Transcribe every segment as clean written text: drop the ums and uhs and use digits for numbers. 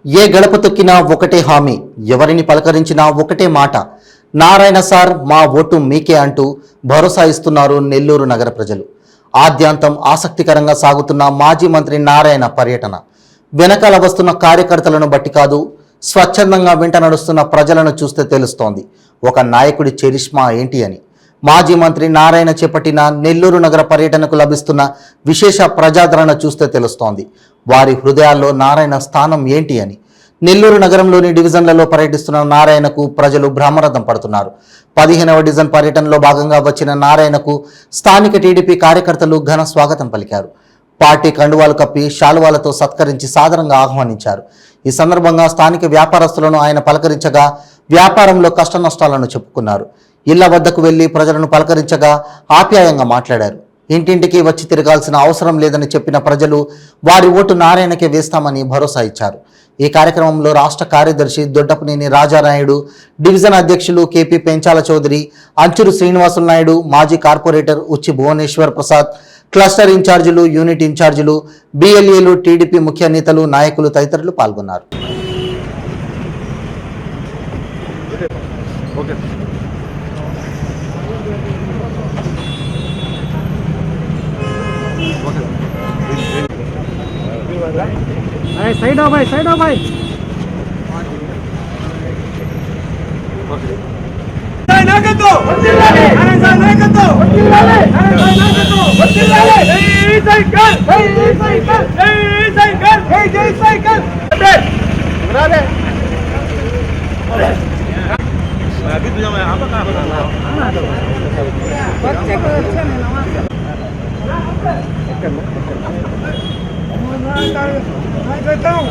ఏ గడప తొక్కినా ఒకటే హామీ, ఎవరిని పలకరించినా ఒకటే మాట. నారాయణ సార్ మా ఓటు మీకే అంటూ భరోసా ఇస్తున్నారు నెల్లూరు నగర ప్రజలు. ఆద్యాంతం ఆసక్తికరంగా సాగుతున్న మాజీ మంత్రి నారాయణ పర్యటన వెనకాల వస్తున్న కార్యకర్తలను బట్టి కాదు, స్వచ్ఛందంగా వెంట నడుస్తున్న ప్రజలను చూస్తే తెలుస్తోంది ఒక నాయకుడి చరిష్మా ఏంటి అని. మాజీ మంత్రి నారాయణ చేపట్టిన నెల్లూరు నగర పర్యటనకు లభిస్తున్న విశేష ప్రజాదరణ చూస్తే తెలుస్తోంది వారి హృదయాల్లో నారాయణ స్థానం ఏంటి అని. నెల్లూరు నగరంలోని డివిజన్లలో పర్యటిస్తున్న నారాయణకు ప్రజలు బ్రహ్మరథం పడుతున్నారు. 15వ డివిజన్ పర్యటనలో భాగంగా వచ్చిన నారాయణకు స్థానిక టీడీపీ కార్యకర్తలు ఘన స్వాగతం పలికారు. పార్టీ కండువాలు కప్పి శాలువాలతో సత్కరించి సాదరంగా ఆహ్వానించారు. ఈ సందర్భంగా స్థానిక వ్యాపారస్తులను ఆయన పలకరించగా వ్యాపారంలో కష్ట నష్టాలను చెప్పుకున్నారు. ఇళ్ల వద్దకు వెళ్లి ప్రజలను పలకరించగా ఆప్యాయంగా మాట్లాడారు. ఇంటింటికి వచ్చి తిరగాల్సిన అవసరం లేదని చెప్పిన ప్రజలు వారి ఓటు నారాయణకే వేస్తామని భరోసా ఇచ్చారు. ఈ కార్యక్రమంలో రాష్ట్ర కార్యదర్శి దొడ్డపనేని రాజానాయుడు, డివిజన్ అధ్యక్షులు కేపీ పెంచాల చౌదరి, అంచురు శ్రీనివాసులు నాయుడు, మాజీ కార్పొరేటర్ ఉచ్చి భువనేశ్వర్ ప్రసాద్, క్లస్టర్ ఇన్ఛార్జీలు, యూనిట్ ఇన్ఛార్జీలు, బిఎల్ఏలు, టీడీపీ ముఖ్య నేతలు, నాయకులు తదితరులు పాల్గొన్నారు. साइड आओ भाई, साइड आओ भाई। नागतो वंदिलाले अरे नागतो वंदिलाले अरे नागतो वंदिलाले जय साइकिल जय साइकिल जय साइकिल जय साइकिल बना ले अभी तुझे मैं आप का बताना बच्चे को अच्छा नहीं नमाज मैं कहता हूं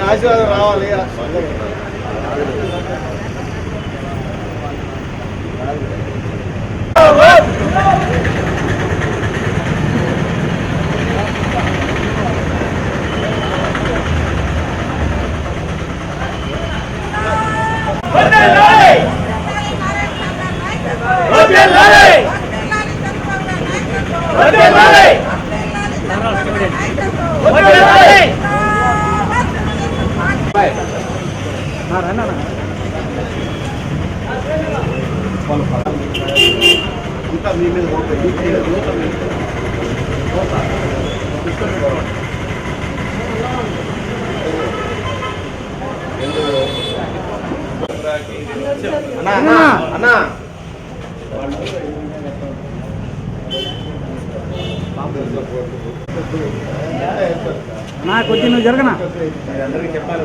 ఆశీర్వాదం రావాలి. ఇంకా మీ మీద అన్నా అన్నా నా కొంచెం నువ్వు జరగనా అందరికీ చెప్పాలి.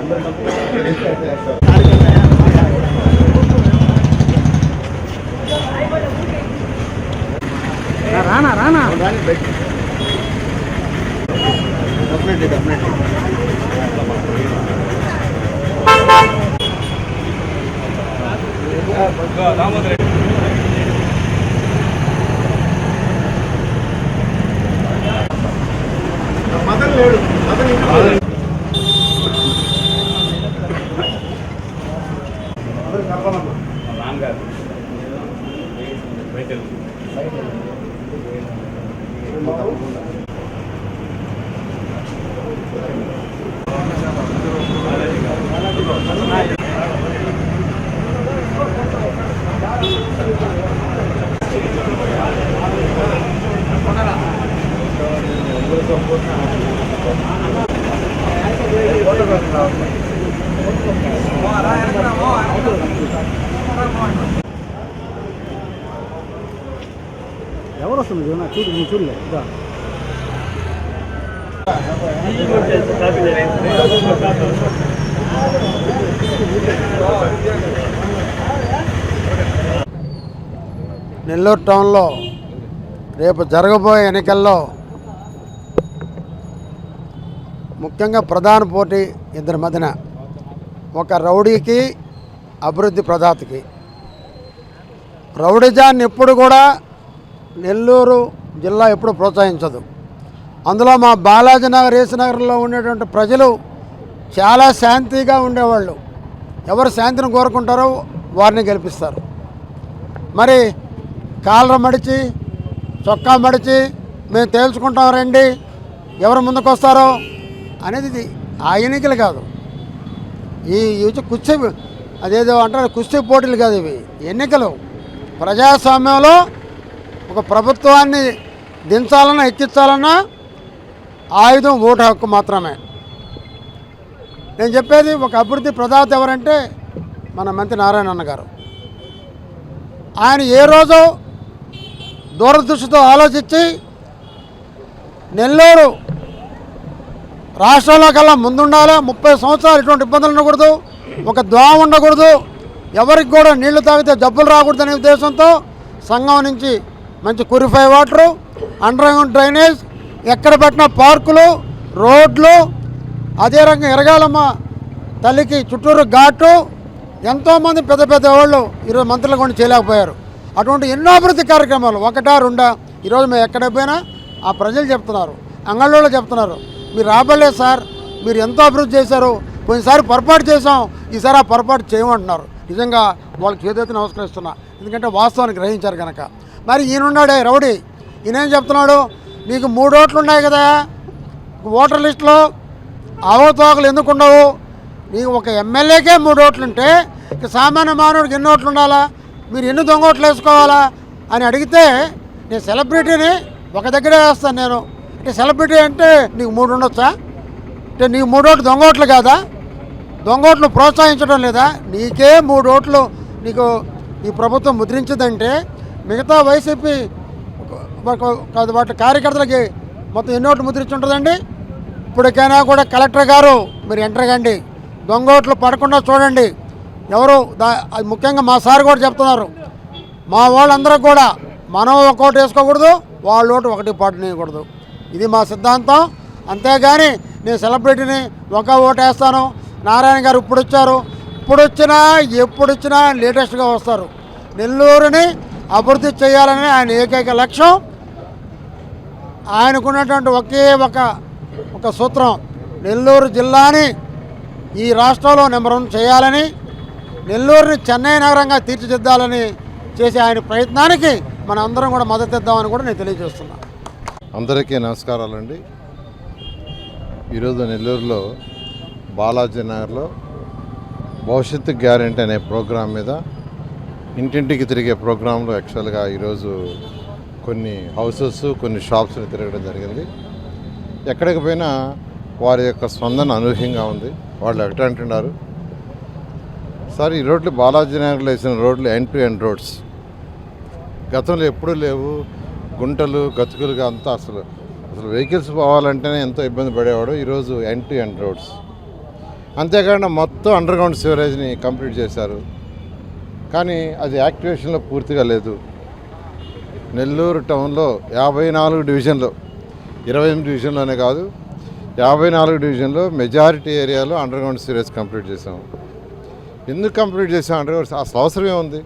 రానా రానా డెఫినెట్లీ డెఫినెట్లీ మదన్ లేడు మదన్ ఎవరు వస్తుంది చూడు, నువ్వు చూడలే. నెల్లూరు టౌన్లో రేపు జరగబోయే ఎన్నికల్లో ముఖ్యంగా ప్రధాన పోటీ ఇద్దరి మధ్యన, ఒక రౌడీకి అభివృద్ధి ప్రదాతకి. రౌడిజాన్ని ఎప్పుడు కూడా నెల్లూరు జిల్లా ఎప్పుడు ప్రోత్సహించదు. అందులో మా బాలాజీ నగర్, ఏసీ నగర్లో ఉండేటువంటి ప్రజలు చాలా శాంతిగా ఉండేవాళ్ళు. ఎవరు శాంతిని కోరుకుంటారో వారిని గెలిపిస్తారు. మరి కాలర మడిచి చొక్కా మడిచి మేము తేల్చుకుంటాం రండి, ఎవరు ముందుకు వస్తారో అనేది ఇది ఆ ఎన్నికలు కాదు. ఈ కుస్తీ, అదేదో అంటారు కుస్తీ పోటీలు కాదు ఇవి, ఎన్నికలు. ప్రజాస్వామ్యంలో ఒక ప్రభుత్వాన్ని దించాలన్నా ఎక్కించాలన్నా ఆయుధం ఓటు హక్కు మాత్రమే. నేను చెప్పేది ఒక అభివృద్ధి ప్రదాత ఎవరంటే మన మంత్రి నారాయణ గారు. ఆయన ఏ రోజు దూరదృష్టితో ఆలోచించి నెల్లూరు రాష్ట్రంలో కల్లా ముందుండాలి, 30 సంవత్సరాలు ఎటువంటి ఇబ్బందులు ఉండకూడదు, ఒక దోమ ఉండకూడదు, ఎవరికి కూడా నీళ్లు తాగితే జబ్బులు రాకూడదు అనే ఉద్దేశంతో సంఘం నుంచి మంచి క్యూరిఫై వాటరు, అండర్ గ్రౌండ్ డ్రైనేజ్, ఎక్కడ పెట్టిన పార్కులు, రోడ్లు, అదే రకంగా ఎరగాలమ్మ తల్లికి చుట్టూరు ఘాటు, ఎంతోమంది పెద్ద పెద్ద వాళ్ళు ఈరోజు మంత్రులు కూడా చేయలేకపోయారు. అటువంటి ఎన్నో అభివృద్ధి కార్యక్రమాలు, ఒకటా రెండా, ఈరోజు మేము ఎక్కడ పోయినా ఆ ప్రజలు చెప్తున్నారు, అంగళ్ళలో చెప్తున్నారు, మీరు రాబడలేదు సార్, మీరు ఎంతో అభివృద్ధి చేశారు, పోయినసారి పొరపాటు చేసాం, ఈసారి ఆ పొరపాటు చేయమంటున్నారు. నిజంగా వాళ్ళకి చేదైతే నమస్కరిస్తున్నా, ఎందుకంటే వాస్తవాన్ని గ్రహించారు కనుక. మరి ఈయనున్నాడే రౌడీ, ఈయనేం చెప్తున్నాడు, నీకు 3 ఓట్లు ఉన్నాయి కదా ఓటర్ లిస్టులో, అవతోకలు ఎందుకు ఉండవు, నీకు ఒక ఎమ్మెల్యేకే 3 ఓట్లు ఉంటే ఇక సామాన్య మానవుడికి ఎన్ని ఓట్లు ఉండాలా, మీరు ఎన్ని దొంగ ఓట్లు వేసుకోవాలా అని అడిగితే, నేను సెలబ్రిటీని ఒక దగ్గరే వేస్తాను నేను అంటే, సెలబ్రిటీ అంటే నీకు 3 ఉండొచ్చా అంటే, నీకు 3 ఓట్లు దొంగ ఓట్లు కాదా, దొంగ ఓట్లు ప్రోత్సహించడం లేదా, నీకే 3 ఓట్లు నీకు ఈ ప్రభుత్వం ముద్రించదంటే మిగతా వైసీపీ వాటి కార్యకర్తలకి మొత్తం ఎన్ని ఓట్లు ముద్రించి ఉంటుందండి. ఇప్పటికైనా కూడా కలెక్టర్ గారు మీరు ఎంటర్ కండి, దొంగ ఓట్లు పడకుండా చూడండి. ఎవరు అది ముఖ్యంగా మా సార్ కూడా చెప్తున్నారు, మా వాళ్ళందరూ కూడా మనం ఒక ఓటు వేసుకోకూడదు, వాళ్ళ ఓటు ఒకటి పాటు వేయకూడదు, ఇది మా సిద్ధాంతం. అంతేగాని నేను సెలబ్రిటీని ఒక ఓటు వేస్తాను, నారాయణ గారు ఇప్పుడు వచ్చారు, ఇప్పుడు వచ్చినా ఎప్పుడు వచ్చినా లేటెస్ట్గా వస్తారు. నెల్లూరుని అభివృద్ధి చేయాలని ఆయన ఏకైక లక్ష్యం. ఆయనకున్నటువంటి ఒకే ఒక సూత్రం, నెల్లూరు జిల్లాని ఈ రాష్ట్రంలో నెంబర్ 1 చేయాలని, నెల్లూరుని చెన్నై నగరంగా తీర్చిదిద్దాలని చేసే ఆయన ప్రయత్నానికి మన అందరం కూడా మద్దతు ఇద్దామని కూడా నేను తెలియజేస్తున్నాను. అందరికీ నమస్కారాలండి. ఈరోజు నెల్లూరులో బాలాజీ నగర్లో భవిష్యత్తు గ్యారెంటీ అనే ప్రోగ్రాం మీద ఇంటింటికి తిరిగే ప్రోగ్రాంలో యాక్చువల్గా ఈరోజు కొన్ని హౌసెస్, కొన్ని షాప్స్ని తిరగడం జరిగింది. ఎక్కడికి పోయినా వారి యొక్క స్పందన అనూహ్యంగా ఉంది. వాళ్ళు ఒకటే అంటున్నారు, సార్ ఈ రోడ్లు బాలాజీ నగర్లో వేసిన రోడ్లు ఎండ్ టు ఎండ్ రోడ్స్, గతంలో ఎప్పుడూ లేవు, గుంటలు గతుకులుగా అంతా అసలు వెహికల్స్ పోవాలంటేనే ఎంతో ఇబ్బంది పడేవాడు. ఈరోజు ఎండ్ టు ఎండ్ రోడ్స్, అంతేకాకుండా మొత్తం అండర్ గ్రౌండ్ సివరేజ్ని కంప్లీట్ చేశారు. కానీ అది యాక్టివేషన్లో పూర్తిగా లేదు. నెల్లూరు టౌన్లో 54 డివిజన్లో, 28 డివిజన్లోనే కాదు 54 డివిజన్లో మెజారిటీ ఏరియాలో అండర్ గ్రౌండ్ సివరేజ్ కంప్లీట్ చేసాం. ఎందుకు కంప్లీట్ చేసాం అండర్ గ్రౌండ్? అసలు అవసరమే ఉంది.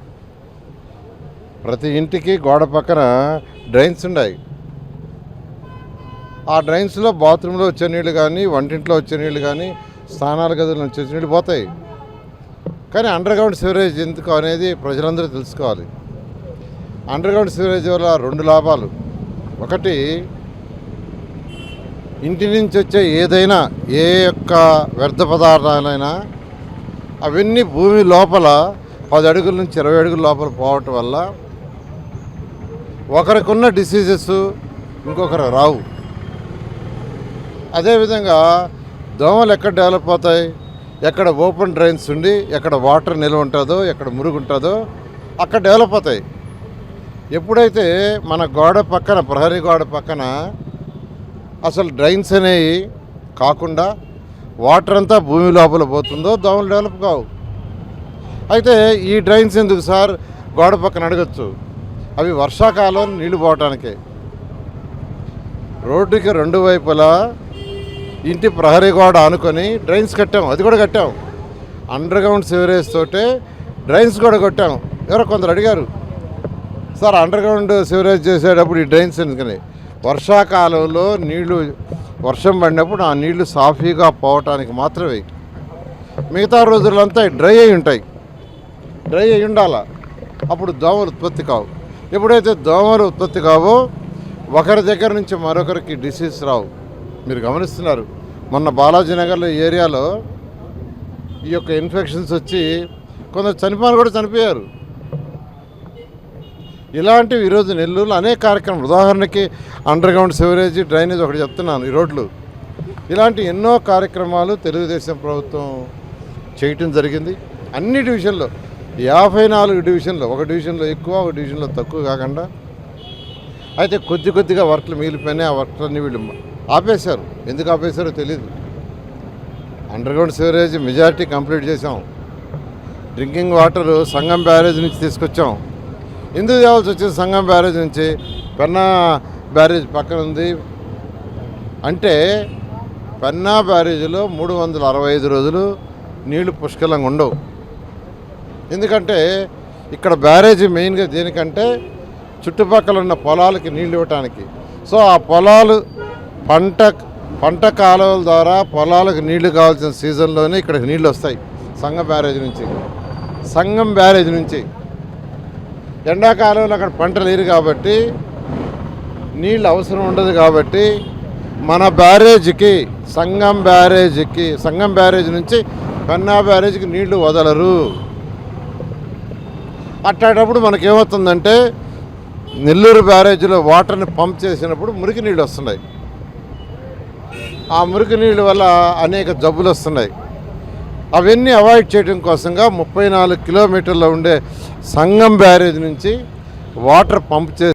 ప్రతి ఇంటికి గోడ పక్కన డ్రైన్స్ ఉన్నాయి. ఆ డ్రైన్స్లో బాత్రూంలో వచ్చే నీళ్ళు కానీ, వంటింట్లో వచ్చే నీళ్ళు కానీ, స్నానాల గదుల నుంచి వచ్చే నీళ్ళు పోతాయి. కానీ అండర్ గ్రౌండ్ సివరేజ్ ఎందుకు అనేది ప్రజలందరూ తెలుసుకోవాలి. అండర్ గ్రౌండ్ సివరేజ్ వల్ల 2 లాభాలు. ఒకటి, ఇంటి నుంచి వచ్చే ఏదైనా ఏ యొక్క వ్యర్థ పదార్థాలైనా అవన్నీ భూమి లోపల 10 అడుగుల నుంచి 20 అడుగుల లోపల పోవటం వల్ల ఒకరికున్న డిసీజెస్ ఇంకొకరు రావు. అదేవిధంగా దోమలు ఎక్కడ డెవలప్ అవుతాయి, ఎక్కడ ఓపెన్ డ్రైన్స్ ఉండి ఎక్కడ వాటర్ నిల్వ ఉంటుందో, ఎక్కడ మురుగు ఉంటుందో అక్కడ డెవలప్ అవుతాయి. ఎప్పుడైతే మన గోడ పక్కన, ప్రహరీ గోడ పక్కన అసలు డ్రైన్స్ అనేవి కాకుండా వాటర్ అంతా భూమి లోపల పోతుందో దోమలు డెవలప్ కావు. అయితే ఈ డ్రైన్స్ ఎందుకు సార్ గోడ పక్కన అడగచ్చు, అవి వర్షాకాలం నీళ్లు పోవటానికే. రోడ్డుకి రెండు వైపులా ఇంటి ప్రహరీ గోడ ఆనుకొని డ్రైన్స్ కట్టాం, అది కూడా కట్టాం. అండర్ గ్రౌండ్ సివరేజ్ తోటే డ్రైన్స్ కూడా కట్టాం. ఎవరో కొందరు అడిగారు, సార్ అండర్ గ్రౌండ్ సివరేజ్ చేసేటప్పుడు ఈ డ్రైన్స్ ఎందుకని? వర్షాకాలంలో నీళ్లు వర్షం పడినప్పుడు ఆ నీళ్లు సాఫీగా పోవటానికి మాత్రమే. మిగతా రోజులంతా డ్రై అయి ఉంటాయి, డ్రై అయి ఉండాలా, అప్పుడు దోమలు ఉత్పత్తి కావు. ఎప్పుడైతే దోమలు ఉత్పత్తి కావో ఒకరి దగ్గర నుంచి మరొకరికి డిసీజ్ రావు. మీరు గమనిస్తున్నారు, మొన్న బాలాజీనగర్లో ఏరియాలో ఈ యొక్క ఇన్ఫెక్షన్స్ వచ్చి కొందరు చనిపోయారు. ఇలాంటివి ఈరోజు నెల్లూరులో అనేక కార్యక్రమాలు, ఉదాహరణకి అండర్ గ్రౌండ్ సివరేజ్, డ్రైనేజ్ ఒకటి చెప్తున్నాను, ఈ రోడ్లు, ఇలాంటి ఎన్నో కార్యక్రమాలు తెలుగుదేశం ప్రభుత్వం చేయటం జరిగింది. అన్ని డివిజన్లో 54 డివిజన్లో, ఒక డివిజన్లో ఎక్కువ, ఒక డివిజన్లో తక్కువ కాకుండా. అయితే కొద్దిగా వర్క్లు మిగిలిపోయినాయి. ఆ వర్క్లన్నీ వీళ్ళు ఆపేశారు. ఎందుకు ఆపేశారో తెలియదు. Under ground sewerage majority complete చేసాం. డ్రింకింగ్ వాటర్ సంగం బ్యారేజ్ నుంచి తీసుకొచ్చాం. ఎందుకు తేవాల్సి వచ్చింది? సంగం బ్యారేజ్ నుంచి పెన్నా బ్యారేజ్ పక్కన ఉంది. అంటే పెన్నా బ్యారేజ్లో 365 రోజులు నీళ్లు పుష్కలంగా ఉండవు. ఎందుకంటే ఇక్కడ బ్యారేజ్ మెయిన్గా దేనికంటే చుట్టుపక్కల ఉన్న పొలాలకి నీళ్ళు ఇవ్వటానికి. సో ఆ పొలాలు పంట కాలువల ద్వారా పొలాలకు నీళ్లు కావాల్సిన సీజన్లోనే ఇక్కడికి నీళ్ళు వస్తాయి. సంగం బ్యారేజ్ నుంచి ఎండాకాలంలో అక్కడ పంట లేరు కాబట్టి నీళ్ళు అవసరం ఉండదు. కాబట్టి మన బ్యారేజ్కి సంగం బ్యారేజ్ నుంచి పెన్నా బ్యారేజ్కి నీళ్లు వదలరు. అట్లాంటప్పుడు మనకేమవుతుందంటే నెల్లూరు బ్యారేజ్లో వాటర్ని పంప్ చేసినప్పుడు మురికి నీళ్ళు వస్తున్నాయి. ఆ మురికి నీళ్ళ వల్ల అనేక జబ్బులు వస్తున్నాయి. అవన్నీ అవాయిడ్ చేయడం కోసంగా 34 కిలోమీటర్లో ఉండే సంగం బ్యారేజ్ నుంచి వాటర్ పంప్ చేసి